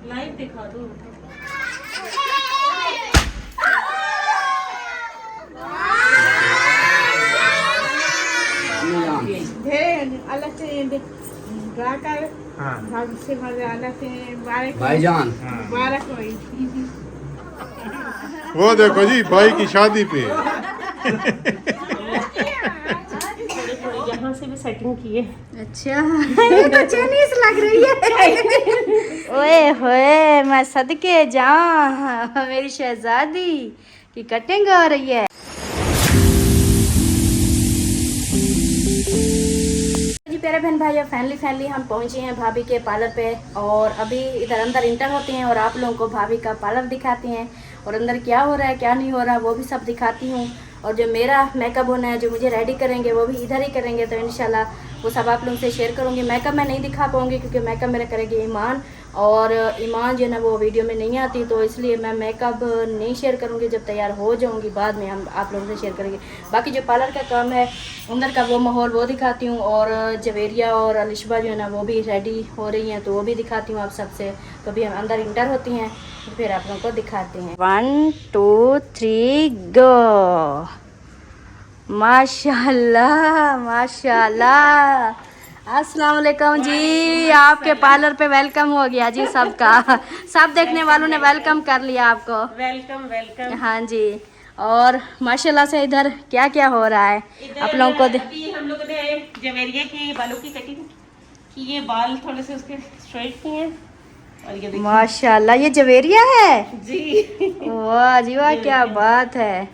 Live दिखा दो। अलग से भाईजान वो देखो जी भाई की शादी पे यहाँ से भी सेटिंग की है। अच्छा ये तो चाइनीज लग रही है। ओए होए मैं सदके जाऊं, मेरी शहजादी की कटिंग हो रही है। जी प्यारे बहन भाई फैमिली हम पहुंचे हैं भाभी के पार्लर पे और अभी इधर अंदर इंटर होते हैं और आप लोगों को भाभी का पार्लर दिखाते हैं और अंदर क्या हो रहा है क्या नहीं हो रहा वो भी सब दिखाती हूँ। और जो मेरा मेकअप होना है जो मुझे रेडी करेंगे वो भी इधर ही करेंगे, तो इंशाल्लाह वो सब आप लोगों से शेयर करूँगी। मेकअप मैं नहीं दिखा पाऊँगी क्योंकि मेकअप मेरा करेगी ईमान, और ईमान जो है ना वो वीडियो में नहीं आती, तो इसलिए मैं मेकअप नहीं शेयर करूँगी। जब तैयार हो जाऊँगी बाद में हम आप लोगों से शेयर करेंगे। बाकी जो पार्लर का काम है अंदर का वो माहौल वो दिखाती हूँ, और जवेरिया और अलिशबा जो है ना वो भी रेडी हो रही हैं तो वो भी दिखाती हूँ आप सबसे। तो अभी हम अंदर इंटर होती हैं फिर आप लोगों को दिखाते हैं। 1 2 3 गो। माशाल्लाह माशाल्लाह। अस्सलाम वालेकुम जी, आपके पार्लर पे वेलकम हो गया जी सबका। सब देखने वालों ने वेलकम कर लिया आपको। Welcome welcome. हाँ जी, और माशाल्लाह से इधर क्या क्या हो रहा है आप लोगों को अभी हम लोगों ने जवेरिया के बालों की कटिंग की, ये बाल थोड़े से उसके स्ट्रेट किए हैं और ये देखिए माशाल्लाह ये जवेरिया है जी। वाह जी वाह क्या बात है,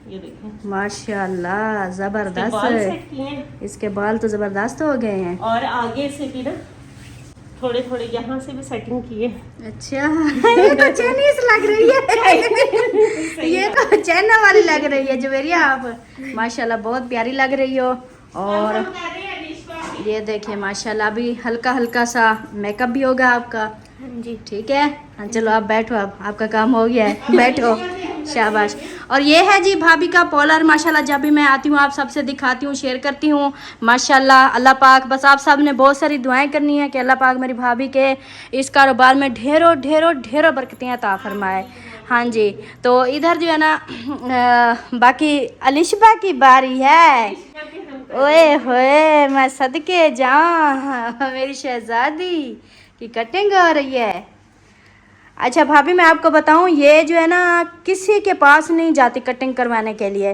ये देखिए माशाल्लाह जबरदस्त बाल है। सेट किए हैं इसके बाल तो जबरदस्त हो गए हैं। और आगे से भी ना थोड़े थोड़े यहाँ से भी सेटिंग की है। अच्छा ये तो चाइनीज लग रही है। ये तो चाइना वाली लग रही है जवेरिया, आप माशाल्लाह बहुत प्यारी लग रही हो। और ये देखिए माशाल्लाह अभी हल्का हल्का सा मेकअप भी होगा आपका जी, ठीक है। हाँ चलो आप बैठो, अब आपका काम हो गया है, बैठो शाबाश। और ये है जी भाभी का पार्लर, माशाल्लाह जब भी मैं आती हूँ आप सबसे दिखाती हूँ शेयर करती हूँ माशाल्लाह। अल्लाह पाक बस आप सब ने बहुत सारी दुआएं करनी है कि अल्लाह पाक मेरी भाभी के इस कारोबार में ढेरों ढेरों ढेरों बरकतें अता फरमाए। हाँ जी, तो इधर जो है ना बाकी अलिशबा की बारी है। ओए होए मैं सदके जाऊं, मेरी शहजादी की कटिंग हो रही है। अच्छा भाभी मैं आपको बताऊं, ये जो है ना किसी के पास नहीं जाती कटिंग करवाने के लिए।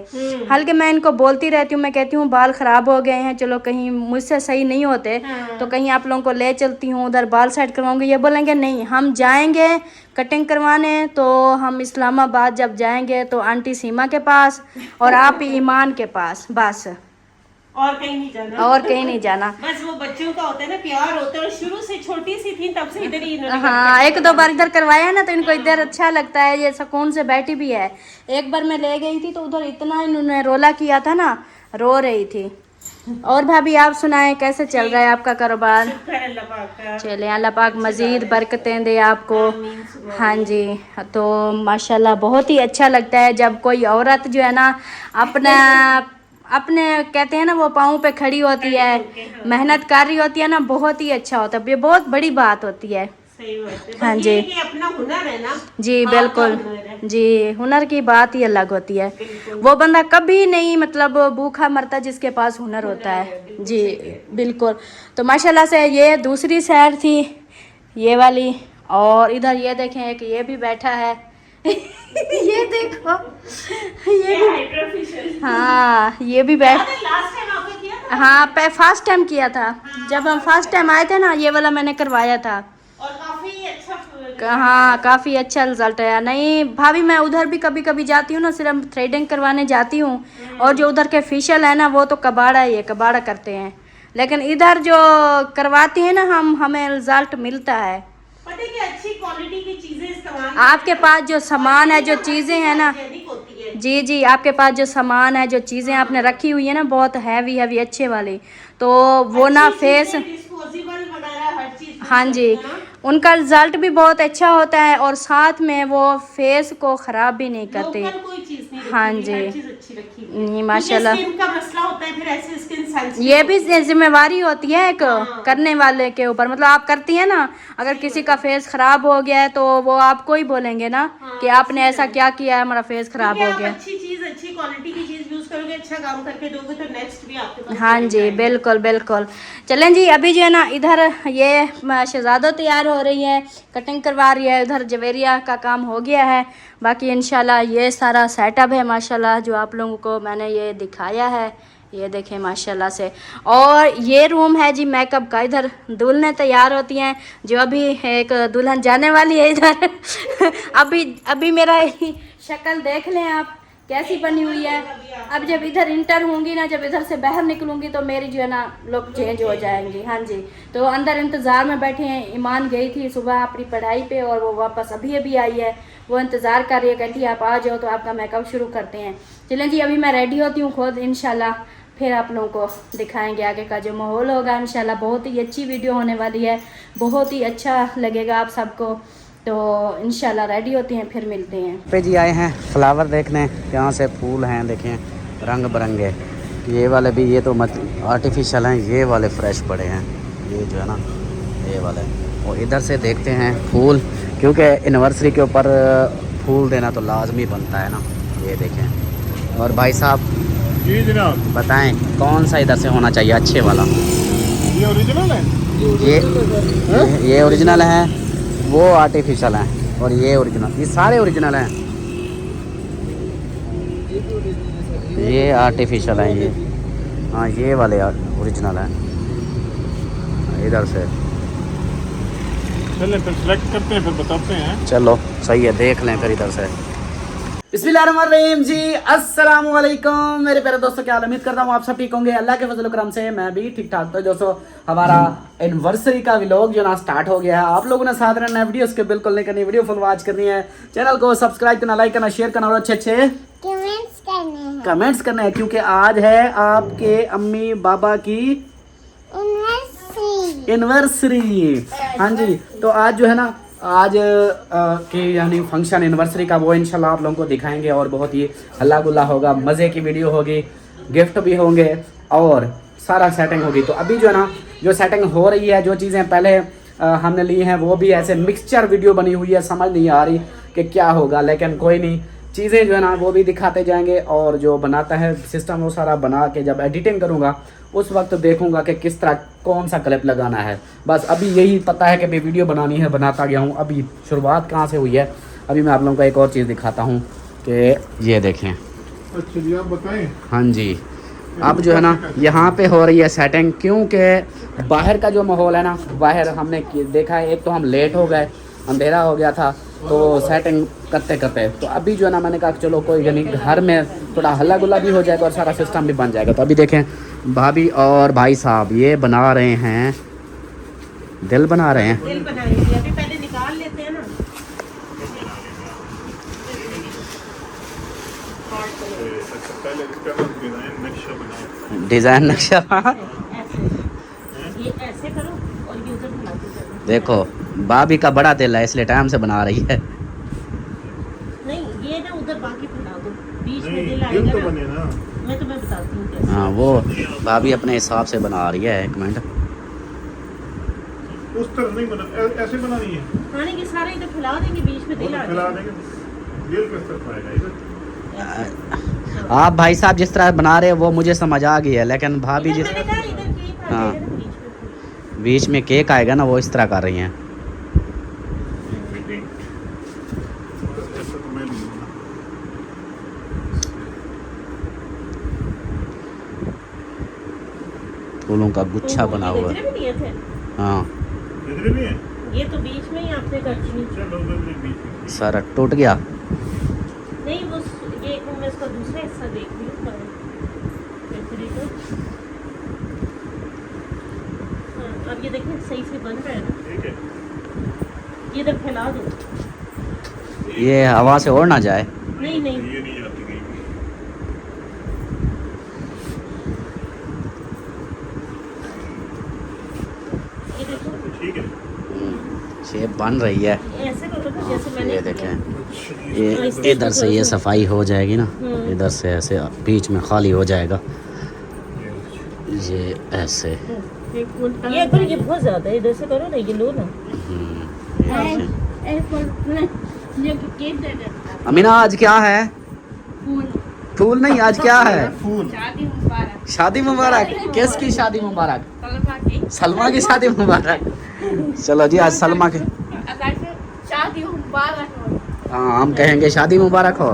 हल्के मैं इनको बोलती रहती हूँ, मैं कहती हूँ बाल ख़राब हो गए हैं, चलो कहीं मुझसे सही नहीं होते तो कहीं आप लोगों को ले चलती हूँ, उधर बाल सेट करवाऊंगी। ये बोलेंगे नहीं हम जाएंगे कटिंग करवाने, तो हम इस्लामाबाद जब जाएंगे तो आंटी सीमा के पास और आप ईमान के पास, बस और कहीं नहीं जाना, और कहीं नहीं जाना। बस वो बच्चों का होता है ना प्यार होता है, और शुरू से छोटी सी थी तब से इधर ही इन्होंने हाँ एक दो बार इधर करवाया ना तो इनको इधर अच्छा लगता है, ये सुकून से बैठी भी है। एक बार मैं ले गई थी तो उधर इतना इन्होंने रोला किया था ना, रो रही थी। और भाभी आप सुनाएं कैसे चल रहा है आपका कारोबार? चले अल्लाह पाक मज़ीद बरकतें दे आपको। हाँ जी, तो माशाल्लाह बहुत ही अच्छा लगता है जब कोई औरत जो है ना अपने कहते हैं ना वो पाँव पे खड़ी होती है, मेहनत कर रही होती है ना, बहुत ही अच्छा होता है, ये बहुत बड़ी बात होती है। सही बात है। हाँ बस जी ये कि अपना हुनर है ना जी बिल्कुल जी, हुनर की बात ही अलग होती है। बिल्कुल। वो बंदा कभी नहीं मतलब भूखा मरता जिसके पास हुनर होता है जी बिल्कुल। तो माशाल्लाह से ये दूसरी सैर थी ये वाली, और इधर ये देखें एक ये भी बैठा है। ये देखो ये भी, हाँ ये भी बैठ, लास्ट टाइम आपने किया था? हाँ फर्स्ट टाइम किया था, जब हम फर्स्ट टाइम आए थे ना ये वाला मैंने करवाया था। और काफी अच्छा हाँ काफ़ी अच्छा रिजल्ट आया। नहीं भाभी मैं उधर भी कभी कभी जाती हूँ ना, सिर्फ थ्रेडिंग करवाने जाती हूँ, और जो उधर के फेशियल है ना वो तो कबाड़ा ही है, कबाड़ा करते हैं, लेकिन इधर जो करवाती है ना हमें रिजल्ट मिलता है। पता है कि अच्छी क्वालिटी की चीजें इस्तेमाल आपके पास जो सामान है जो चीज़ें हैं ना, होती है। जी जी आपके पास जो सामान है जो चीज़ें आपने रखी हुई है ना बहुत हैवी हैवी अच्छे वाली, तो वो ना फेस डिस्पोजेबल वगैरह हर चीज। हाँ जी उनका रिजल्ट भी बहुत अच्छा होता है, और साथ में वो फेस को ख़राब भी नहीं करते। कोई चीज नहीं हाँ रखी हुई, जी हर चीज अच्छी रखी हुई नहीं माशाल्लाह, स्किन का मसला होता है, फिर ऐसे स्किन सेंसिटिव। ये भी जिम्मेवारी होती है एक करने वाले के ऊपर, मतलब आप करती हैं ना, अगर किसी का फेस खराब हो गया है तो वो आपको ही बोलेंगे ना कि आपने ऐसा क्या किया है, हमारा फेस खराब हो गया। अच्छी चीज, अच्छी क्वालिटी की चीज यूज करोगे, अच्छा काम करके दोगे तो नेक्स्ट भी आपके पास। हाँ जी बिल्कुल बिल्कुल। चलें जी, अभी जो है ना इधर ये शहजादा तैयार हो रही है, कटिंग करवा रही है, उधर जवेरिया का काम हो गया है। बाकी इंशाल्लाह ये सारा सेटअप है माशाल्लाह जो आप लोगों को मैंने ये दिखाया है, ये देखें माशाल्लाह से। और ये रूम है जी मेकअप का, इधर दुल्हनें तैयार होती हैं, जो अभी एक दुल्हन जाने वाली है इधर अभी मेरा शक्ल देख लें आप कैसी बनी हुई है। अब जब इधर इंटर होंगी ना, जब इधर से बाहर निकलूंगी तो मेरी जो है ना लुक चेंज हो जाएंगी। हाँ जी, तो अंदर इंतज़ार में बैठे हैं। ईमान गई थी सुबह अपनी पढ़ाई पे और वो वापस अभी अभी आई है, वो इंतज़ार कर रही है, कहती है आप आ जाओ तो आपका मेकअप शुरू करते हैं। चलें जी, अभी मैं रेडी होती हूँ खुद, इंशाल्लाह फिर आप लोगों को दिखाएंगे आगे का जो माहौल होगा। इंशाल्लाह बहुत ही अच्छी वीडियो होने वाली है, बहुत ही अच्छा लगेगा आप सबको। तो इंशाल्लाह रेडी होते हैं, फिर मिलते हैं। पे जी आए हैं फ्लावर देखने, यहाँ से फूल हैं देखें रंग बिरंगे। ये वाले भी, ये तो आर्टिफिशियल हैं, ये वाले फ्रेश पड़े हैं, ये जो है ना ये वाले। और इधर से देखते हैं फूल, क्योंकि एनिवर्सरी के ऊपर फूल देना तो लाजमी बनता है ना। ये देखें। और भाई साहब जी जनाब, बताएं कौन सा इधर से होना चाहिए अच्छे वाला? ये ओरिजिनल है, ये ओरिजिनल है, वो आर्टिफिशियल हैं, और ये ओरिजिनल, ये सारे ओरिजिनल हैं। ये आर्टिफिशियल हैं ये, हाँ ये वाले ओरिजिनल हैं। इधर से चलें फिर सेलेक्ट करते हैं, फिर बताते हैं। चलो सही है, देख लें फिर इधर से। बिस्मिल्लाहिर्रहमानिर्रहीम जी, अस्सलाम वालेकुम मेरे प्यारे दोस्तों, क्या हाल? उम्मीद करता हूँ आप सब ठीक होंगे, अल्लाह के फजल करम से मैं भी ठीक ठाक। तो दोस्तों हमारा एनिवर्सरी का व्लॉग जो ना स्टार्ट हो गया है। आप लोगों ने साथ रहना है, वीडियोस के बिल्कुल नहीं करनी, वीडियो फुल वॉच करनी है, चैनल को सब्सक्राइब करना, लाइक करना, शेयर करना और अच्छे अच्छे कमेंट्स करने हैं, क्योंकि आज है आपके अम्मी बाबा की एनिवर्सरी। हाँ जी, तो आज जो है ना आज की यानी फंक्शन एनिवर्सरी का, वो इंशाल्लाह आप लोगों को दिखाएंगे और बहुत ही हल्ला गुल्ला होगा, मज़े की वीडियो होगी, गिफ्ट भी होंगे और सारा सेटिंग होगी। तो अभी जो है ना जो सेटिंग हो रही है, जो चीज़ें पहले हमने ली हैं वो भी ऐसे मिक्सचर वीडियो बनी हुई है, समझ नहीं आ रही कि क्या होगा, लेकिन कोई नहीं, चीज़ें जो है ना वो भी दिखाते जाएंगे। और जो बनाता है सिस्टम वो सारा बना के जब एडिटिंग करूँगा उस वक्त देखूंगा कि किस तरह कौन सा क्लिप लगाना है। बस अभी यही पता है कि भाई वीडियो बनानी है, बनाता गया हूँ। अभी शुरुआत कहाँ से हुई है, अभी मैं आप लोगों को एक और चीज़ दिखाता हूँ कि ये देखें। अच्छा जी, आप बताएं। हाँ जी, अब जो है ना यहाँ पे हो रही है सेटिंग, क्योंकि बाहर का जो माहौल है ना, बाहर हमने देखा है, एक तो हम लेट हो गए, अंधेरा हो गया था, तो सेटिंग करते करते तो अभी जो है ना मैंने कहा चलो कोई यानी घर में थोड़ा हल्ला गुल्ला भी हो जाएगा और सारा सिस्टम भी बन जाएगा। तो अभी देखें भाभी और भाई साहब ये बना रहे हैं, दिल बना रहे हैं। दिल बनाएंगे, अभी पहले निकाल लेते हैं ना। पहले डिज़ाइन नक्शा ये ऐसे करो और ये उधर बनाते जाओ। देखो भाभी का बड़ा दिल है, इसलिए टाइम से बना रही है। नहीं, ये ना उधर बाकी फैला दो, बीच में दिल दिल आएगा तो ना। बने ना। मैं तुम्हें बताती हूँ कैसे। हाँ वो भाभी अपने हिसाब से बना रही है, एक मिनट। उस तरह नहीं बना, ऐसे बनानी है। खाने के सारे इधर फैला देंगे, बीच में दिल आ फैला जाएगा। देंगे, दिल किस तरह आएगा इधर। आप भाई साहब जिस तरह बना रहे हैं वो मुझे समझ आ गई है, लेकिन भाभी इधर जिस मैंने कहा इधर केक आ हाँ। जाएगा ना बीच में। बीच में केक आएगा ना, वो इस तरह कर रही हैं। ऐसा तो मैं नहीं लूँगा। फूलों का गुच्छा तो बना ये हुआ है। गजरे भी दिए थे। हाँ गजरे भी हैं। ये तो बीच में ही आपने कर दी। चलो गजरे बीच में। सारा टूट गया। नहीं वो ये मैं इसका दूसरा हिस्सा देख रही हूँ गजरे का। हाँ, अब ये देखिए सही से बन रहा है ना। ठीक है। ये इधर फैला दो। ये हवा से ओढ़ ना जाए। नहीं नहीं, ये नहीं जाती कहीं भी। ये देखो ठीक है। शेप बन रही है। ऐसे करो ना जैसे मैंने ये किया। देखें, ये इधर से ये सफाई हो जाएगी ना, इधर से ऐसे बीच में खाली हो जाएगा, ये ऐसे। ये बहुत ज्यादा है, इधर से करो ना, ये लो ना। अमीना आज क्या है? फूल नहीं, आज क्या है? शादी मुबारक। किसकी शादी मुबारक? सलमा की शादी मुबारक। चलो जी, आज सलमा की शादी मुबारक। हाँ, हम कहेंगे शादी मुबारक हो।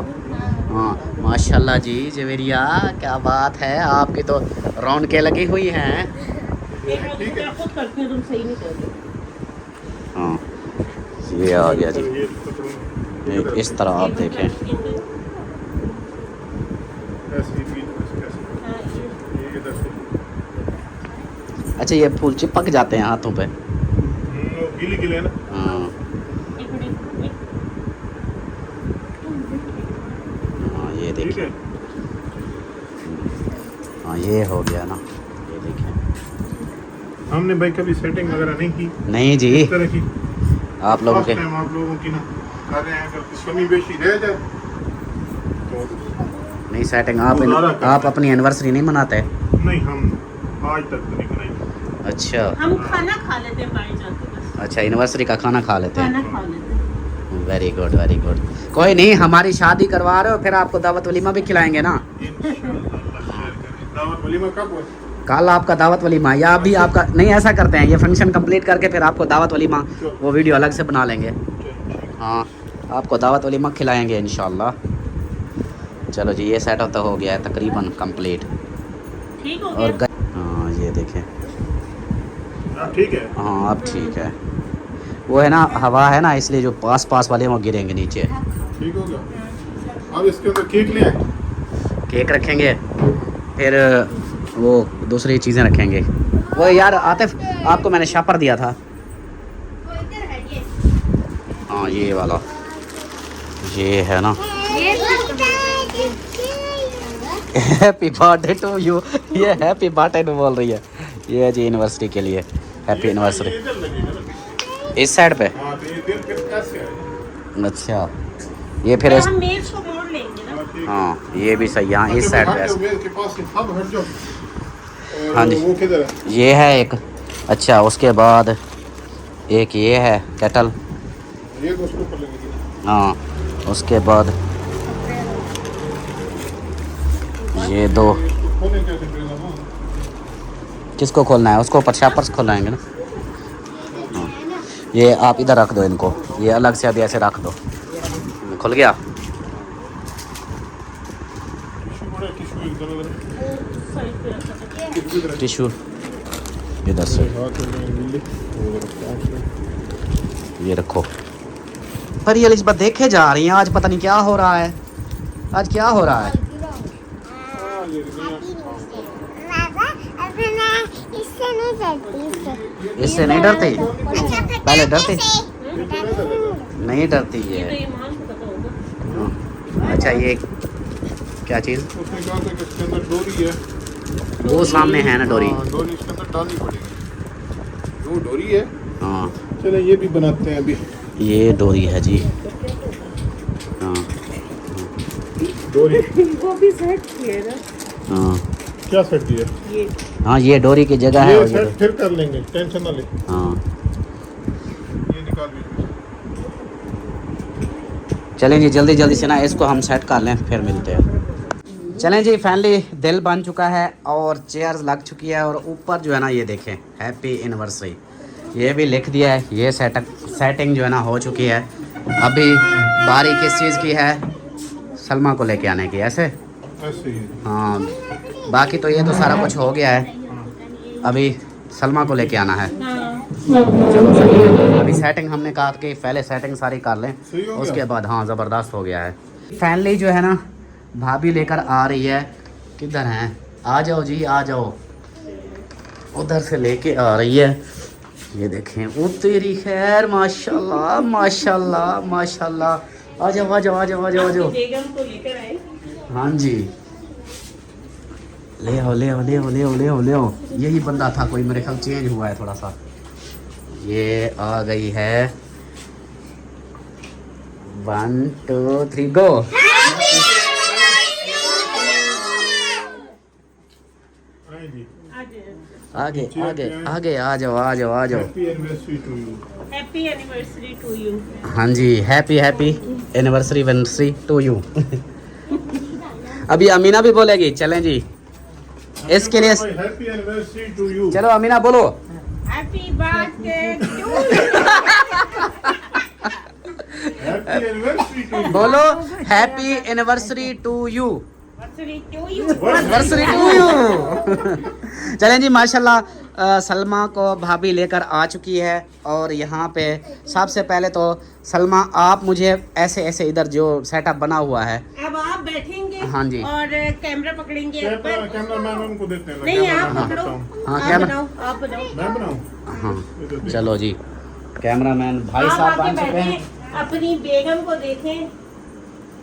हाँ माशाल्लाह जी जवेरिया, क्या बात है, आपकी तो रौनकें लगी हुई हैं। खुद करती हूँ, तुम सही नहीं करते। हाँ ये आ गया जी, इस तरह आप देखें। अच्छा ये फूल चिपक जाते हैं हाथों पे? गीले गीले ना। हाँ हाँ ये देखिए, हाँ ये हो गया ना, ये देखें। हमने भाई कभी सेटिंग वगैरह नहीं की। नहीं जी, इस तरह की आप लोगों के आप लोगों की ना कर रहे हैं, अगर कुछ कमी बेशी रह जाए तो नहीं सेटिंग। आप अपनी एनिवर्सरी नहीं मनाते? नहीं, हम आज तक तो नहीं बनाई। अच्छा, हम खाना खा लेते हैं बाहर जाके बस। अच्छा एनिवर्सरी का खाना खा लेते हैं। खाना खा लेते हैं। Very good very good. कोई नहीं, हमारी शादी करवा रहे हो, फिर आपको दावत वलीमा भी खिलाएंगे ना। दावत वलीमा कब है? कल आपका दावत वलीमा, या अभी आपका नहीं, ऐसा करते हैं ये फंक्शन कंप्लीट करके फिर आपको दावत वलीमा वो वीडियो अलग से बना लेंगे। हाँ आपको दावत वलीमा खिलाएंगे इंशाल्लाह। चलो जी, ये सेट तो हो गया है तकरीबन कंप्लीट। ठीक हो और गया। हाँ ये देखें, ठीक है। हाँ अब ठीक है। वो है ना, हवा है ना, इसलिए जो पास पास वाले वो गिरेंगे नीचे। ठीक हो गया। अब इसके अंदर केक ले आए। केक रखेंगे, फिर वो दूसरी चीज़ें रखेंगे। वो यार आतिफ, आपको मैंने शापर दिया था। हाँ ये वाला, ये है ना। हैप्पी बर्थडे टू यू, ये हैप्पी बर्थडे टू बोल रही है। ये है जी यूनिवर्सिटी के लिए हैप्पी एनिवर्सरी। इधर लगेगा ना। इस साइड पे? हाँ तो ये फिर कैसे आएगा? अच्छा ये फिर हम मेज को मोड़ लेंगे ना। हाँ ये भी सही है। हाँ इस साइड पे मेज के पास से सब हट जाओ। हाँ जी। वो किधर है? ये है एक। अच्छा उसके बाद एक ये है केटल। ये तो उसको ऊपर लगेगी। हाँ उसके बाद ये दो। खोलें कैसे फिर ना? किसको खोलना है? उसको ऊपर शापर्स खोलाएंगे ना। हाँ ये आप इधर रख दो इनको, ये अलग से अभी ऐसे रख दो। खुल गया। टिश्यू इधर से ये रखो। पर ये इस बार देखे जा रही हैं, आज पता नहीं क्या हो रहा है। आज क्या हो रहा है? इससे नहीं डरती? पहले डरती? नहीं डरती ये। तो ईमान को पता होगा। हाँ। अच्छा ये क्या चीज़? उसने कहा था कि इसके अंदर डोरी है। वो सामने है ना डोरी। हाँ, डोरी इसके अंदर डालनी पड़ेगी। वो डोरी है। हाँ चले ये भी बनाते हैं अभी। ये डोरी है जी। हाँ डोरी वो भी सेट किए ना। हाँ क्या सेट दिया? ये हाँ ये डोरी की जगह है। ये और ये सेट फिर कर लेंगे, टेंशन ना ले। हाँ ये निकाल भी। चलें जी, जल्दी जल्दी से ना इसको हम सेट कर लें, फिर मिलते हैं। चलें जी, फाइनली दिल बन चुका है और चेयर्स लग चुकी है, और ऊपर जो है ना ये देखें हैप्पी एनिवर्सरी ये भी लिख दिया है। ये सेटिंग जो है ना हो चुकी है। अभी बारी किस चीज़ की है? सलमा को लेके आने की। ऐसे ऐसे ही। हाँ, बाकी तो ये तो सारा कुछ हो गया है, अभी सलमा को लेके आना है। चलो सही है। अभी सेटिंग हमने कहा कि पहले सेटिंग सारी कर लें, सही हो गया? उसके बाद हाँ ज़बरदस्त हो गया है। फाइनली जो है ना भाभी लेकर आ रही है। किधर हैं? आ जाओ जी आ जाओ। उधर से लेके आ रही है। ये देखें, वो तेरी खैर, माशाल्लाह माशाल्लाह माशाल्लाह। आ जाओ आ जाओ आ जाओ आ जाओ आ जाओ। बेगम को लेकर आए। हाँ जी, ले आओ ले आओ ले आओ ले आओ ले आओ ले आओ। यही बंदा था, कोई मेरे ख्याल चेंज हुआ है थोड़ा सा। ये आ गई है। 1 2 3 गो। आगे आगे आगे आ जाओ आ जाओ आ जाओ। Happy anniversary to you. Happy anniversary to you. हाँ जी हैप्पी हैप्पी एनिवर्सरी वेनिवर्सरी टू यू। अभी अमीना भी बोलेगी, चलें जी इसके लिए। Happy anniversary to you. चलो अमीना बोलो। Happy birthday to happy anniversary to you. बोलो happy anniversary to you. You. Anniversary to you. चलें जी माशाल्लाह सलमा को भाभी लेकर आ चुकी है और यहाँ पे सबसे पहले तो सलमा आप मुझे ऐसे ऐसे इधर जो सेटअप बना हुआ है। अब आप बैठेंगे हाँ जी। और कैमरा पकड़ेंगे। कैमरामैन उनको देते हैं। नहीं आप हाँ, पकड़ो। हाँ, आप कैमरा- बनाओ आप बनाओ। मैं बनाऊं। हाँ चलो जी कैमरामैन भाई आप साहब आगे बन चुके हैं। बैठे अपनी बेगम को देखें।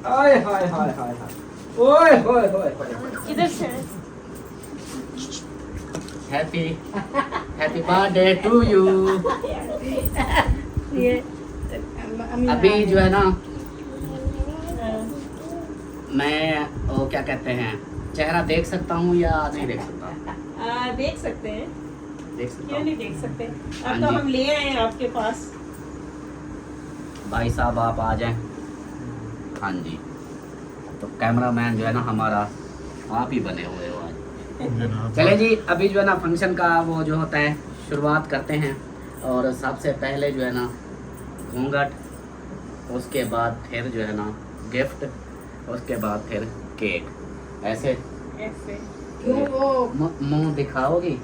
हाय हाय हाय हाय हाय ओए होए होए इधर से happy happy birthday to you. ये अभी जो है ना मैं वो क्या कहते हैं चेहरा देख सकता हूँ या नहीं देख सकता? देख सकते हैं, देख सकता क्यों हूँ। नहीं देख सकते। हाँ अब तो जी। हम ले आए हैं आपके पास। भाई साहब आप आ जाएं। हाँ जी तो कैमरामैन जो है ना हमारा आप ही बने हुए हो आज। चले जी अभी जो है ना फंक्शन का वो जो होता है शुरुआत करते हैं और सबसे पहले जो है ना घूंघट, उसके बाद फिर जो है ना गिफ्ट, उसके बाद फिर केक। ऐसे ऐसे क्यों वो मुंह दिखाओगी?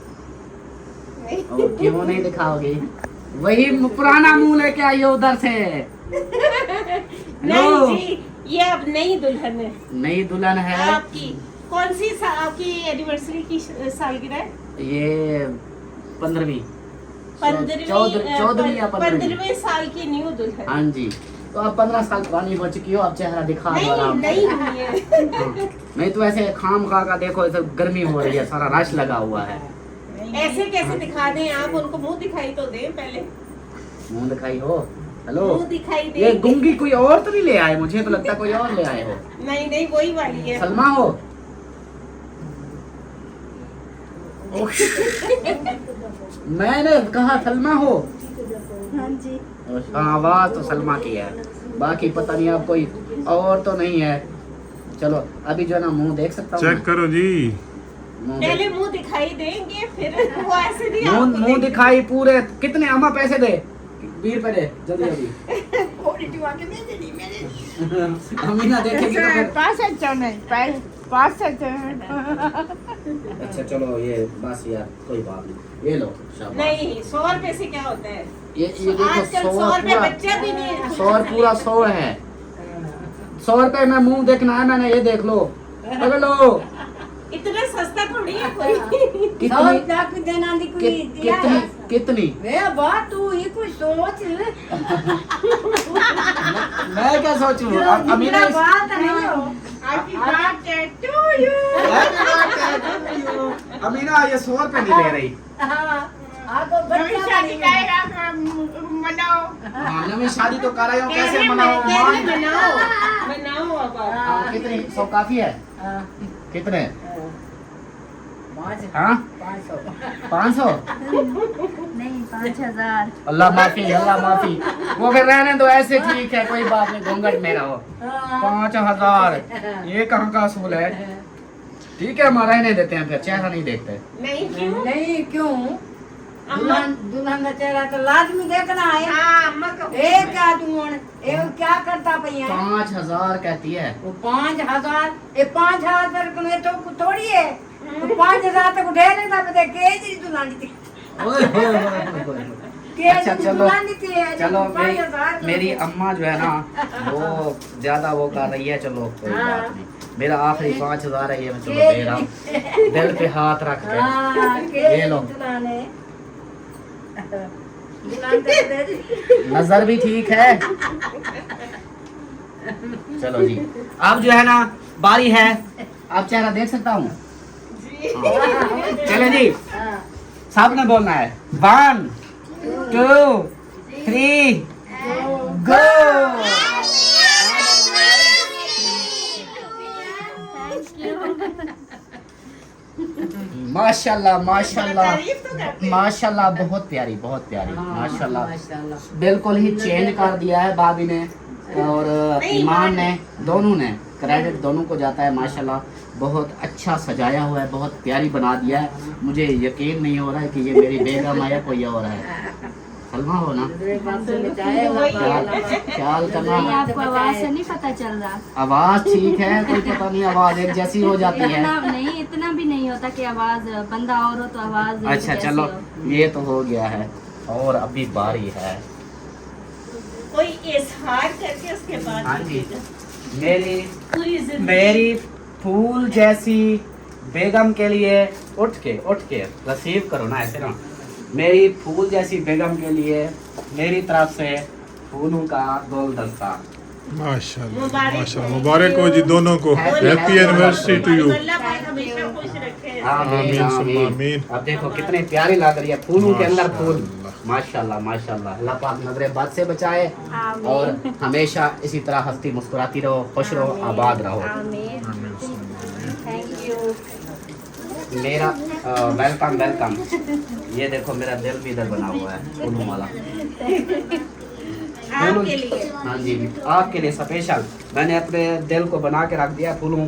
और क्यों नहीं दिखाओगी? वही पुराना मुंह लेके आई हो उधर से। नहीं जी ये अब नई दुल्हन है। नई दुल्हन है आपकी कौन सी आपकी एनिवर्सरी की सालगिरह है? ये 15वीं 14वीं या 15वीं। 15वें साल की न्यू दुल्हन। हाँ जी तो आप 15 साल पुरानी हो चुकी हो, आप चेहरा दिखा दो नहीं आराम से। नहीं हुई है। नहीं तो ऐसे खाम खा का देखो ऐसे गर्मी हो रही है, सारा रश लगा हुआ है। ऐसे कैसे दिखा दें आप? उनको मुंह दिखाई तो दें पहले। मुंह दिखाई हो? हेलो मुंह दिखाई दे। ये गुंगी कोई और तो नहीं ले आए? मुझे तो लगता है कोई और ले आए हो। नहीं नहीं वही वाली है। सलमा हो? मैंने कहा सलमा हो। हाँ जी हाँ आवाज तो सलमा की है, बाकी पता नहीं अब कोई और तो नहीं है। चलो अभी जो है ना मुंह देख सकता हूँ? चेक करो जी। मुंह पहले मुंह दिखाई देंगे फिर वो ऐसे नहीं मुंह आपको मुंह देंगे। दिखाई पूरे। कितने अम्मा पैसे दे? 20 रुपए दे जल्दी जल्दी। अमीना देखेगी तो फिर। अच्छा चलो ये बस यार कोई बात नहीं, ये लो शाबाश। नहीं 100 रुपए से क्या होता है? ये देखो आजकल 100 रुपए बच्चा भी नहीं है। 100 पूरा 100 है। 100 रुपए में मुंह देखना है मैंने, ये देख लो। अबे लो इतना सस्ता थोड़ी है कोई। कितनी देना दी कोई दिया कितनी है। कितनी? वे बात तू ये कुछ सोच मैं क्या सोचूं? अमीना बात नहीं हो। Happy birthday to you. Amina ये 100 रुपए नहीं ले रही। आपको बच्चा मनाओ। हाँ नवी शादी तो कर रहे हो, कैसे कैसे मनाओ? मनाओ मनाओ अब आप। हाँ, कितनी 100 काफी है? कितने? 500 हाँ 500? नहीं 5000 अल्लाह माफी अल्लाह माफी। वो फिर रहने दो ऐसे ठीक है, कोई बात नहीं, घूंघट मेरा हो। 5000 ये कहाँ का असूल है? ठीक है हम रहने देते हैं, फिर चेहरा नहीं देखते। नहीं क्यों? नहीं क्यों अम्मा दुल्हन का चेहरा तो लाजमी देखना है। हाँ अम्मा को ए क्या तू ए क्या करता पई है? 5000 कहती है। वो 5000 ये 5000 में तो थोड़ी है। तो 5000 तक उठे नहीं था पता के जी दुल्हन थी ओए होए होए होए। के अच्छा जी चलो दुल्हन थी। चलो मेरी अम्मा जो है ना वो ज्यादा वो कर रही है, चलो कोई बात नहीं। मेरा आखिरी 5000 है, ये मैं चलो दे रहा हूँ दिल पे हाथ रख के। हां ये लो। दुल्हन है दुल्हन दे दे। नजर भी ठीक है। चलो जी अब जो है ना बारी है, आप चेहरा देख सकता हूँ? चलो जी सबने बोलना है 1 2 3 गो। माशाल्लाह माशाल्लाह तारीफ तो करते हैं। माशाल्लाह, बहुत प्यारी माशाल्लाह। माशाल्लाह। बिल्कुल ही चेंज कर दिया है भाभी ने और ईमान ने, दोनों ने। क्रेडिट दोनों को जाता है माशाल्लाह। बहुत अच्छा सजाया हुआ है, बहुत प्यारी बना दिया है। मुझे यकीन नहीं हो रहा है कि ये मेरी बेगम है या कोई और है। सलमा हो ना, ख्याल करना। नहीं, आपको आवाज से नहीं पता चल रहा। आवाज ठीक है, कोई पता नहीं, आवाज एक जैसी हो जाती है। इतना नहीं, इतना भी नहीं होता कि आवाज बंदा और हो तो आवाज अच्छा जैसी चलो, हो। ये तो हो गया है और अभी बारी है। कोई इजहार करके उसके बाद हाँ जी, दीजिएगा। मेरी पूरी जिंदगी मेरी फूल जैसी बेगम के लिए उठ के रिसीव करो ना, ऐसे ना। मेरी फूल जैसी बेगम के लिए मेरी तरफ से फूलों का गुलदस्ता। माशाल्लाह माशाल्लाह, मुबारक हो जी दोनों को। Happy anniversary to you. अल्लाह पाक हमेशा खुश रखे। आमीन सुम्मा आमीन। आमीन। अब देखो कितनी प्यारी लग रही है, फूलों के अंदर फूल। माशाल्लाह। माशाल्लाह माशाल्लाह। अल्लाह पाक नजरे बद से बचाए और हमेशा इसी तरह हंसती मुस्कुराती रहो, खुश रहो, आबाद रहो। Thank you. मेरा वेलकम वेलकम। ये देखो मेरा दिल भी इधर बना हुआ है फूलों वाला। आपके लिए हाँ जी, आपके लिए स्पेशल मैंने अपने दिल को बना के रख दिया फूलों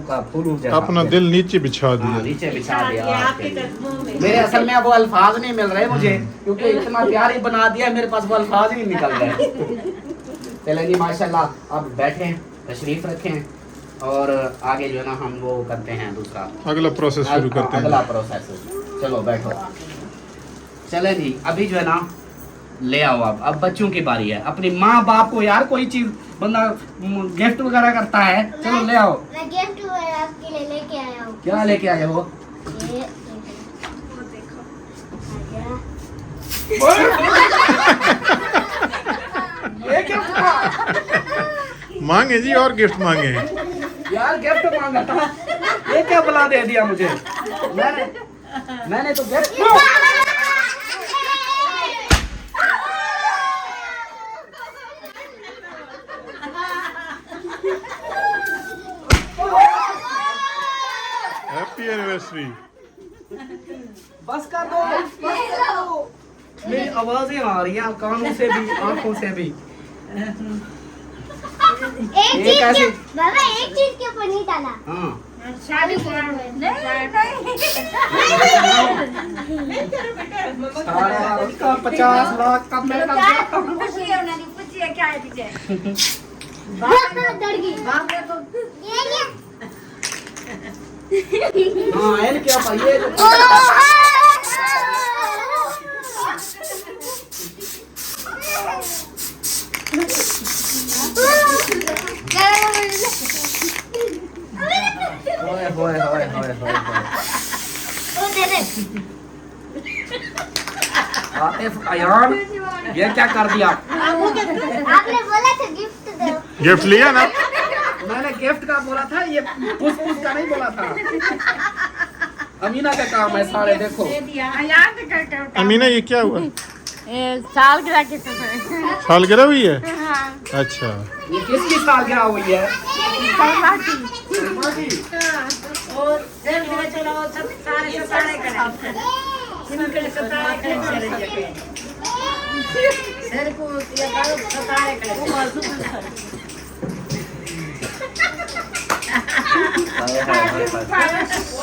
जैसा। अपना दिल नीचे बिछा हाँ, दिया। नीचे बिछा दिया ये आपके आपके लिए। कदमों में। मेरे असल में वो अल्फाज नहीं मिल रहे मुझे, क्योंकि इतना प्यारी बना दिया मेरे पास वो अल्फाज ही नहीं निकल रहे। चलें जी माशाल्लाह, अब बैठें, तशरीफ रखें और आगे जो है ना हम वो करते हैं दूसरा अगला प्रोसेस शुरू करते अगला हैं। प्रोसेस। चलो बैठो। चले जी, अभी जो है ना ले आओ। अब बच्चों की बारी है। अपनी माँ बाप को यार कोई चीज बंदा गिफ्ट वगैरह करता है, चलो ले आओ। मैं गिफ्ट आपके लिए लेके आया हूँ। क्या लेके आए हो? ये ये गिफ्ट था मांगे जी, और गिफ्ट मांगे। यार, गिफ्ट मांगा था। ये क्या बुला दे दिया मुझे? मैंने तो गिफ्ट हैप्पी एनिवर्सरी। बस कर दो, बस कर दो। मेरी आवाजें आ रही हैं कानों से भी, आंखों से भी। एक ये कैसे? बाबा एक चीज के ऊपर नहीं डाला। हाँ, शादी सारा उसका 50 लाख का मैं कर दिया। पूछिए क्या है पीछे। डर गई। ये हाँ, एन क्या पाइए होए होए होए होए होए। वो दे दे। आतिफ, अयान, ये क्या कर दिया? आपने बोला था गिफ्ट दो। गिफ्ट लिया ना? मैंने गिफ्ट का बोला था, ये पुस का नहीं बोला था। अमीना का काम है सारे, देखो। अमीना, ये क्या हुआ? सालगिरह की सालगिरह हुई है? अच्छा। ये किसकी सालगिरह हुई है? सलमा की।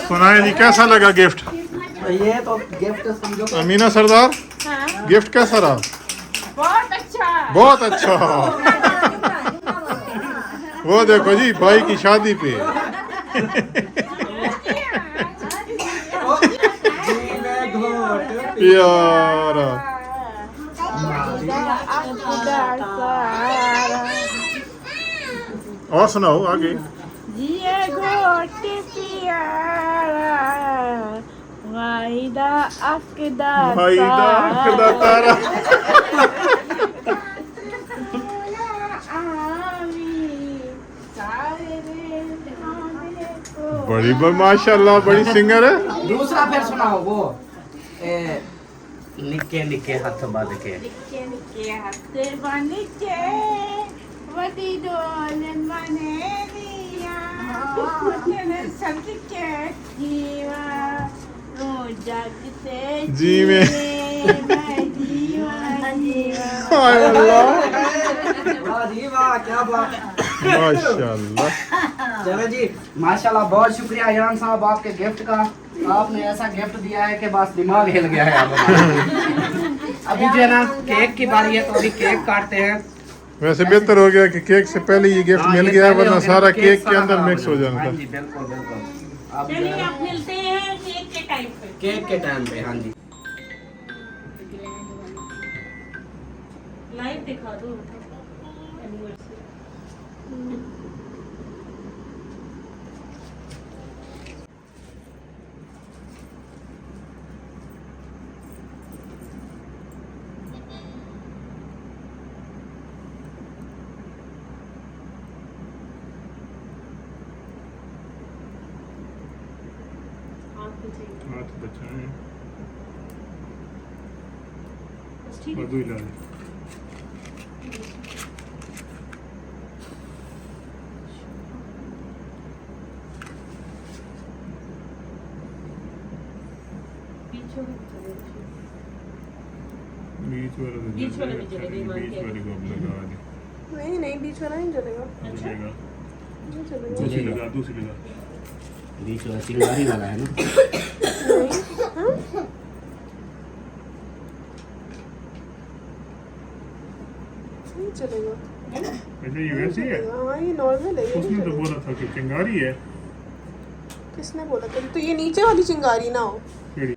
सुनाए जी, कैसा लगा गिफ्ट? ये तो गिफ्ट समझो। अमीना सरदार, गिफ्ट कैसा रहा? बहुत अच्छा। वो देखो जी, भाई की शादी पे। प्यारा। और सुनाओ आगे। भाई दा तारा। बड़ी माशाल्लाह, बड़ी सिंगर है। दूसरा फिर सुनाओ वो निके निके हाथ बांध के। जी में हाय अल्लाह वाह जी वाह, क्या बात। माशाल्लाह। चलो जी, माशाल्लाह, बहुत शुक्रिया यान साहब आपके गिफ्ट का। आपने ऐसा गिफ्ट दिया है कि बस दिमाग हिल गया है अब हमारा। अभी जो है ना केक की बारी है, तो अभी केक काटते हैं। वैसे बेहतर हो गया कि केक से पहले ये गिफ्ट हाँ, मिल ये गया, पहले वरना हो गया, सारा तो केक के सारा अंदर खराब मिक्स हो जाना हाँ था। जी, बिल्कुल बिल्कुल। अब जो चलिए है आप मिलते हैं केक के टाइम पे। केक के टाइम पे, हाँ जी। लाइव दिखा दो एनिवर्सरी। आपको चाहिए हाथ बचाएं, बस ठीक है। मधु इलाज। पीछे भी चलेगा। बीच वाला तो बीच वाला भी जलेगा, ईमान बीच के। वाले को अब लगा दे। नहीं नहीं बीच वाला नहीं चलेगा। अच्छा। चलेगा। नहीं चलेगा। दूसरी लगा, दूसरी लगा। बीच वाला चिंगारी वाला है ना। नहीं चलेगा। अच्छा ये वैसी है? हाँ ये नॉर्मल है, ये उसने नहीं तो चलेगा। बोला था कि चिंगारी है। किसने बोला था? तो ये नीचे वाली चिंगारी ना हो। केड़ी?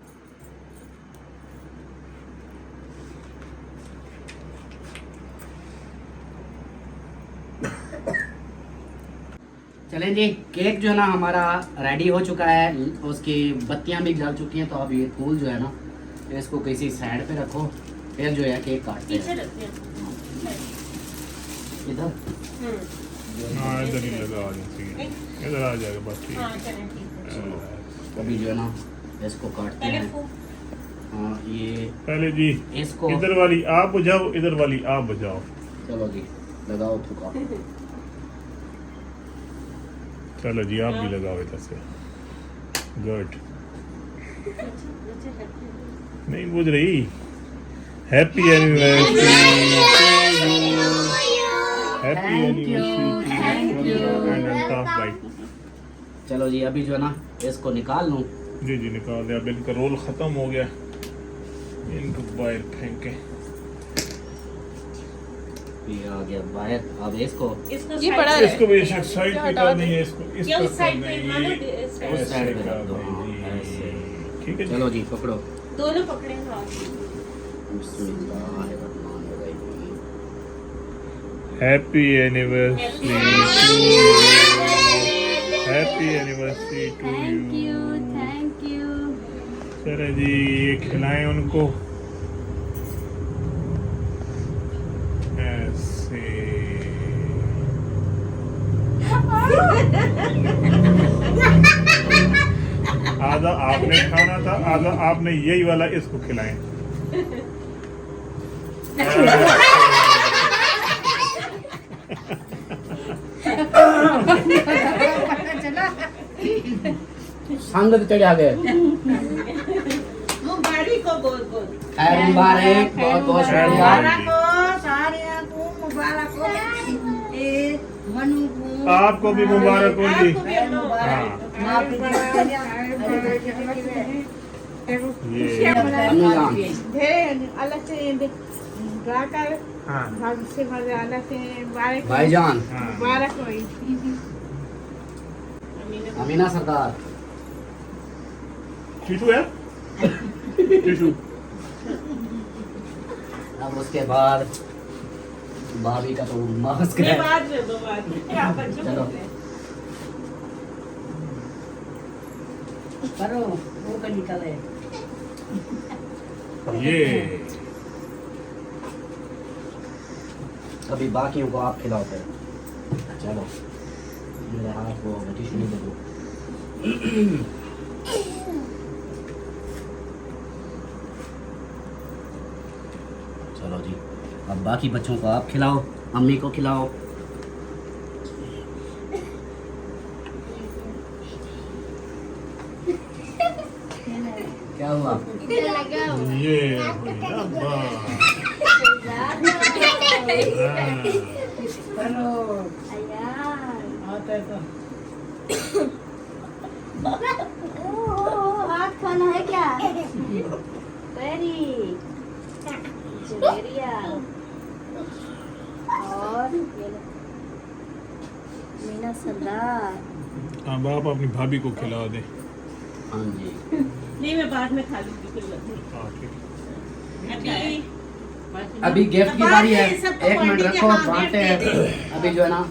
चलें जी, केक जो है ना हमारा रेडी हो चुका है, उसकी बत्तियां भी जल चुकी हैं। तो अब ये फूल जो है ना, इसको किसी साइड पे रखो, फिर जो है केक काटते पीछे हैं। रखते हैं। इधर हाँ इधर ही लगा आ इधर आ जाएगा बस ठीक हाँ है। चलें ठीक है। अभी जो है ना इसको काटते पहले हैं। फूल हाँ ये पहले जी इसको इधर वाली आप बजाओ, इधर वाली आप बजाओ। चलो जी लगाओ थूका। चलो जी आप भी लगाओ इधर से। गुड। नहीं बुझ रही। Happy anniversary, happy anniversary and on top bite. चलो जी अभी जो है ना इसको निकाल लूँ। जी जी निकाल दिया। अब इनका रोल खत्म हो गया, इनको बाहर फेंके। ये आ गया बाहर। अब इसको इसको ये साइड बड़ा पे- है। इसको भी साइड पे कर देंगे, इसको इस ये तरफ उस कर साइड पे मानो देंगे। इस साइड। उस साइड पे कर रख दो। हाँ, देंगे। ऐसे। ठीक है जी। चलो जी पकड़ो। दोनों पकड़े हाथ। बिस्मिल्लाहिर्रहमानिर्रहीम। Happy anniversary happy anniversary to you. Thank you. चलो जी ये खिलाएं उनको ऐसे। आधा आपने खाना था, आधा आपने यही वाला इसको खिलाएं। संगत चढ़ा गए। मुबारक को बहुत बहुत। खैर मुबारक, बहुत बहुत शुक्रिया। आपको भी मुबारक हो जी। आपको भी अल्लाह हाँ ये अम्मीजान। हाँ भाईजान, हाँ अमीना सरकार। टिशू है टिशू। अब उसके बाद भाभी का तो मास्क ये है। बाद में दो बात आप बच्चों चलो। को दे। करो वो का निकले। ये अभी बाकियों को आप खिलाओ फिर। चलो मेरे हाथ को टिश्यू नहीं दे दो। चलो जी अब बाकी बच्चों को आप खिलाओ, अम्मी को खिलाओ। ये अब्बा। हाथ खाना है क्या? वेरी जवेरिया। और ये लो, मीना सरदार। हाँ बाप अपनी भाभी को खिला दे। हाँ जी। नहीं मैं बाद में खा लूंगी कोई बात नहीं। हाँ, ठीक। अभी गिफ्ट की बारी है, सबको एक मिनट बांटेंगे, रखो, हाँ, बांटते गिफ्ट दे हैं। अभी जो है ना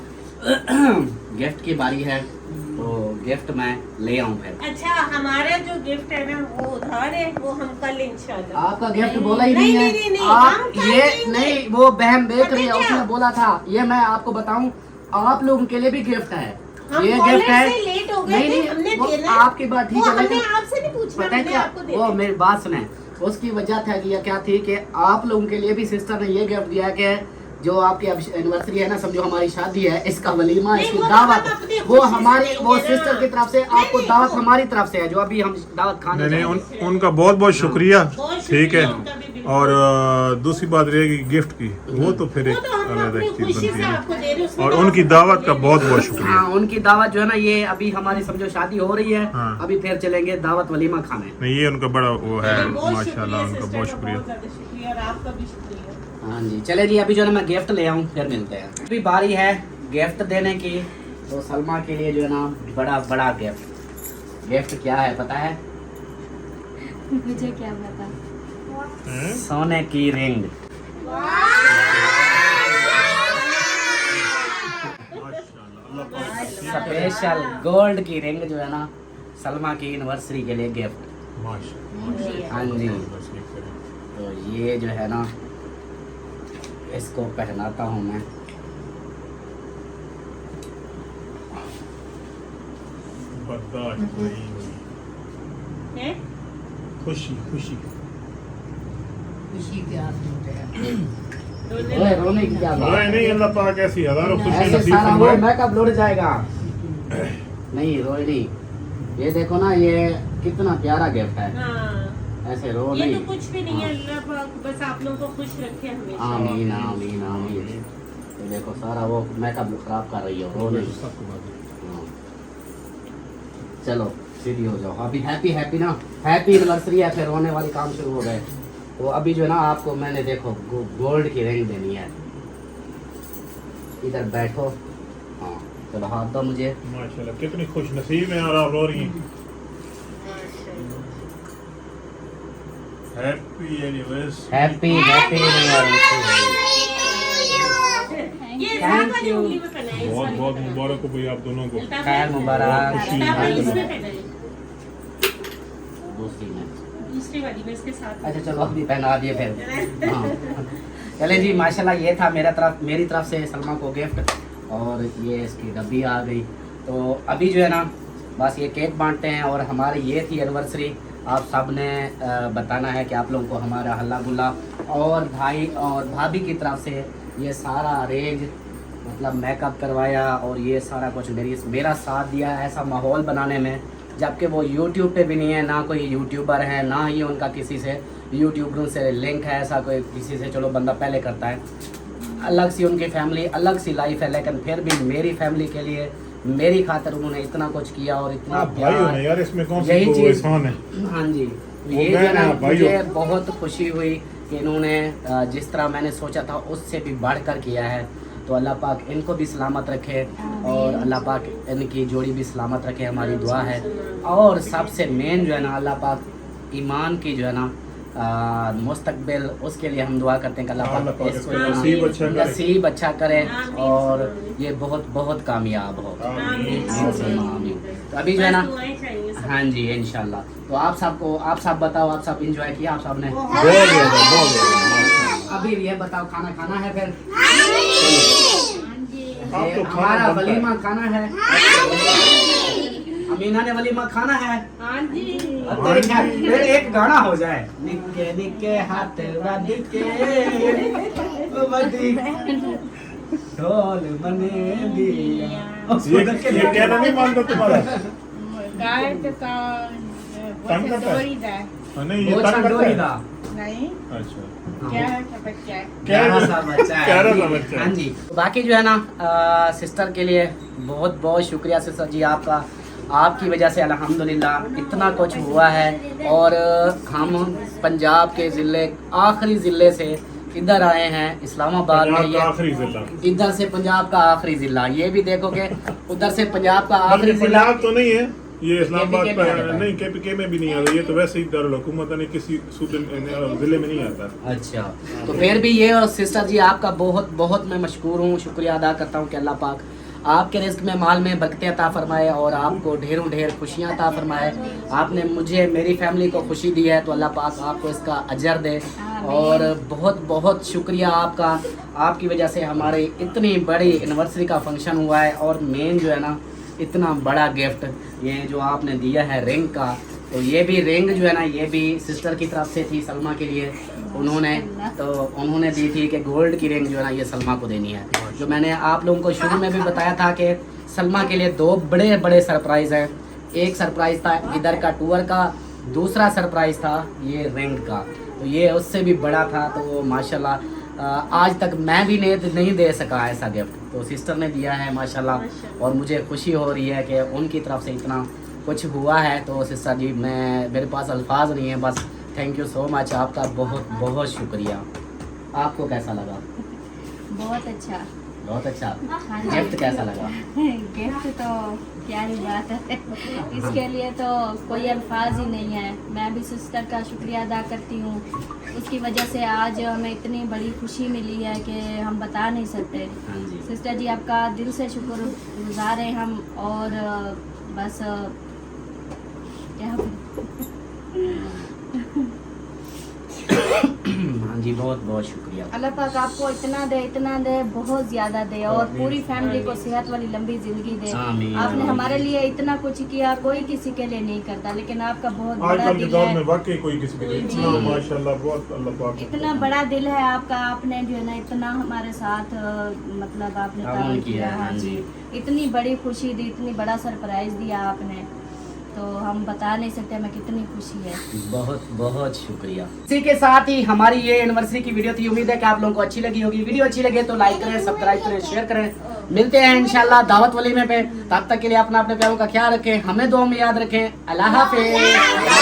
गिफ्ट की बारी है, तो गिफ्ट मैं ले आऊं फिर। अच्छा हमारा जो गिफ्ट है ना वो उधार है, वो हम कल इंशाल्लाह। आपका गिफ्ट बोला ही नहीं है। नहीं, आप हम कल ये देंगे। नहीं, वो बहन देख रही है, पता क्या? उसने बोला था। ये मैं आपको बताऊं, आप लोगों के लिए भी गिफ्ट है। हम ये कॉलेज गिफ्ट है। से लेट हो गए नहीं थे, नहीं, हमने वो देना है। आपकी बात ठीक वो है, हमने लेकिन आपसे नहीं पूछना, पता है हमने क्या, आपको दे वो दिया। मेरी बात सुने। उसकी वजह था कि क्या थी कि आप लोगों के लिए भी सिस्टर ने ये गिफ्ट दिया कि जो आपकी एनिवर्सरी है ना, समझो हमारी शादी है, इसका वलीमा, नहीं, इसकी वो तो दावत, हम अपनी वो खुशी से हमारी देंगे वो ना। सिस्टर की तरफ से आपको नहीं, दावत वो- हमारी तरफ से है, जो अभी हम दावत खाने नहीं जाएंगे। उनका बहुत बहुत शुक्रिया। बहुत ठीक है। शुक्रिया उनका भी बिल्कुल। और दूसरी बात रहेगी गिफ्ट की, वो तो फिर वो एक तो हम अलग अपनी चीज खुशी बनती से है। आपको दे रहे हैं, उसमें और तो उनकी आप दावत का ले बहुत लीजिए। बहुत शुक्रिया। हाँ, उनकी दावत जो है ना, ये अभी हमारी समझो शादी हो रही है, हाँ। अभी फिर चलेंगे दावत वलीमा खाने। नहीं ये उनका बड़ा वो है, चलिए, बहुत माशाल्लाह शुक्रिया उनका सिस्टर बहुत का, शुक्रिया। बहुत ज्यादा शुक्रिया और आपका भी शुक्रिया। हाँ जी, चले जी, अभी जो है ना मैं गिफ्ट ले आऊँ, फिर मिलते हैं। अभी बारी है गिफ्ट देने की, तो सलमा के लिए जो है ना बड़ा बड़ा गिफ्ट। गिफ्ट क्या है पता है? मुझे क्या पता। सोने की रिंग। स्पेशल गोल्ड की रिंग जो है ना, सलमा की एनिवर्सरी के लिए गिफ्ट। हाँ जी, तो ये जो है ना, इसको पहनाता हूँ मैं। बर्दाश्त नहीं हुई। हैं? खुशी खुशी। ओए, रोने की क्या बात अरे है? नहीं अल्लाह पाक ऐसी हजारों खुशी ऐसे नसीब सारा वो फरमाए। मेकअप लुट जाएगा। नहीं रोहिणी, ये देखो ना, ये कितना प्यारा गिफ्ट है। हाँ, ऐसे रो ये नहीं। तो कुछ भी नहीं है, अल्लाह पाक बस आप लोगों को खुश रखे हमेशा। आमीन आमीन आमीन। ये देखो सारा वो मेकअप खराब कर रही है, रो नहीं। हाँ। चलो सीधी हो जाओ। अभी हैप्पी हैप्पी ना, हैप्पी एनिवर्सरी है, फिर रोने वाले काम शुरू हो गए। तो अभी जो है ना, आपको मैंने देखो गोल्ड की रिंग देनी है। इधर बैठो। हाँ चलो, हाथ दो मुझे। माशाल्लाह कितनी खुश नसीब है और आप रो रही हैं। Happy anniversary. Happy happy anniversary. ये Thank साथ वाली you. उंगली में पहनाए, इस बहुत वाली बहुत में। मुबारक हो भैया आप दोनों को। अल्ताफ खैर भाई, मुबारक। खुशी अल्ताफ भाई, है। इसमें पहनाए, दूसरी में। दूसरी वाली में इसके साथ। अच्छा चलो, अभी पहना दिए फिर। हाँ चले जी, माशाल्लाह ये था मेरी तरफ से सलमा को गिफ्ट। और ये इसकी डब्बी आ गई। तो अभी जो है ना, बस ये केक बांटते हैं। और हमारी ये थी एनिवर्सरी। आप सब ने बताना है कि आप लोगों को हमारा हल्ला गुल्ला और भाई और भाभी की तरफ से ये सारा अरेंज, मतलब मेकअप करवाया और ये सारा कुछ मेरा साथ दिया ऐसा माहौल बनाने में। जबकि वो यूट्यूब पे भी नहीं है, ना कोई यूट्यूबर है, ना ही उनका किसी से यूट्यूबरों से लिंक है, ऐसा कोई किसी से चलो बंदा पहले करता है। अलग सी उनकी फैमिली, अलग सी लाइफ है, लेकिन फिर भी मेरी फैमिली के लिए, मेरी खातिर उन्होंने इतना कुछ किया और इतना आप भाई हो ना प्यार। यार, इसमें कौन यही सी कोई चीज़- एहसान है। हाँ जी, वो ये जो बहन है ना, है, भाई मुझे हो। बहुत खुशी हुई कि इन्होंने जिस तरह मैंने सोचा था उससे भी बढ़कर किया है। तो अल्लाह पाक इनको भी सलामत रखे और अल्लाह पाक इनकी जोड़ी भी सलामत रखे, हमारी दुआ है। और सबसे मेन जो है ना, अल्लाह पाक ईमान की जो है ना मुस्तकबिल, उसके लिए हम दुआ करते हैं कि अल्लाह अल्लाह पाक पाक इसको इसका नसीब अच्छा करे। नसीब अच्छा करे आमीन। और ये बहुत बहुत कामयाब हो। आमीन। आमीन। तो अभी जो है ना, बस दुआएं चाहिए सब। हाँ जी इंशाल्लाह। तो आप सब बताओ, आप सब एंजॉय किया आप सब ने? बहुत ज्यादा। अभी ये बताओ, खाना खाना है फिर? आप ये तो खाना हमारा बनता है। वलीमा खाना है। अमीना ने वलीमा खाना है। हाँ जी। फिर एक गाना हो जाए, निके निके हाथ वदिके वदी ढोल बने दिया। ये कहना नहीं मानता तुम्हारा। God, the song, what's Thank the you, story there? नहीं ये वो तंग छंडोरी करता था। नहीं अच्छा क्या है बच्चा है प्यारा सा बच्चा है। प्यारा सा बच्चा है। हाँ जी। बाकी जो है ना सिस्टर के लिए बहुत बहुत शुक्रिया सिस्टर जी आपका। आपकी वजह से अल्हम्दुलिल्लाह इतना कुछ हुआ है। और हम पंजाब के ज़िले आखिरी ज़िले से इधर आए हैं इस्लामाबाद में। पंजाब का ये आखिरी जिला। इधर से पंजाब का आखिरी ज़िला, ये भी देखोगे उधर से पंजाब का आखिरी बल्कि ज़िला। पंजाब तो नहीं है ये, इस्लामाबाद KPK में आता पर है। नहीं, KPK में भी नहीं आता, ये तो वैसे ही दारुल हुकूमत है, किसी सूबे जिले में नहीं आता। अच्छा, तो फिर भी ये और सिस्टर जी आपका बहुत बहुत मैं मशकूर हूँ, शुक्रिया अदा करता हूँ कि अल्लाह पाक आपके रिस्क में माल में बरकतें अता फरमाए और आपको ढेरों ढेर खुशियाँ अता फरमाए। आपने मुझे मेरी फैमिली को खुशी दी है तो अल्लाह पाक आपको इसका अजर दे। और बहुत बहुत शुक्रिया आपका, आपकी वजह से हमारी इतनी बड़ी एनिवर्सरी का फंक्शन हुआ है। और मेन जो है ना इतना बड़ा गिफ्ट ये जो आपने दिया है रिंग का, तो ये भी रिंग जो है ना ये भी सिस्टर की तरफ से थी सलमा के लिए। उन्होंने दी थी कि गोल्ड की रिंग जो है ना ये सलमा को देनी है। जो मैंने आप लोगों को शुरू में भी बताया था कि सलमा के लिए दो बड़े बड़े सरप्राइज़ हैं। एक सरप्राइज़ था इधर का टूर का, दूसरा सरप्राइज़ था ये रिंग का, तो ये उससे भी बड़ा था। तो माशाल्लाह आज तक मैं भी नहीं दे सका ऐसा गिफ्ट, तो सिस्टर ने दिया है माशाल्लाह। और मुझे खुशी हो रही है कि उनकी तरफ से इतना कुछ हुआ है। तो सिस्टर जी मेरे पास अल्फाज नहीं है, बस थैंक यू सो मच, आपका बहुत बहुत शुक्रिया। आपको कैसा लगा? बहुत अच्छा। बहुत अच्छा। हाँ जी। गिफ्ट कैसा लगा? गिफ्ट तो क्या ही बात है, इसके लिए तो कोई अल्फाज ही नहीं है। मैं भी सिस्टर का शुक्रिया अदा करती हूँ, उसकी वजह से आज हमें इतनी बड़ी खुशी मिली है कि हम बता नहीं सकते। हाँ जी। सिस्टर जी आपका दिल से शुक्रगुजार हैं हम। और बस क्या हाँ जी, बहुत बहुत शुक्रिया। अल्लाह पाक आपको इतना दे बहुत ज़्यादा दे और पूरी फैमिली को सेहत वाली लंबी ज़िंदगी दे। आमीन। आपने हमारे लिए इतना कुछ किया, कोई किसी के लिए नहीं करता, लेकिन आपका बहुत बड़ा आजकल के दिल दौर में है। वाकई कोई किसी के लिए इतना माशाल्लाह बहुत अल्लाह पाक इतना बड़ा दिल है आपका, आपने जो है ना इतना हमारे साथ मतलब आपने ताउन ताउन किया, किया। हाँ जी, इतनी बड़ी खुशी दी, इतनी बड़ा सरप्राइज दिया आपने, तो हम बता नहीं सकते हमें कितनी खुशी है। बहुत बहुत शुक्रिया। इसी के साथ ही हमारी ये एनिवर्सरी की वीडियो थी। उम्मीद है कि आप लोगों को अच्छी लगी होगी। वीडियो अच्छी लगे तो लाइक करें, सब्सक्राइब करें, शेयर करें। मिलते हैं इंशाल्लाह दावत वलीमे पे। तब तक के लिए अपना अपने प्यारों का ख्याल रखें, हमें दुआ में याद रखें। अल्लाह हाफिज़।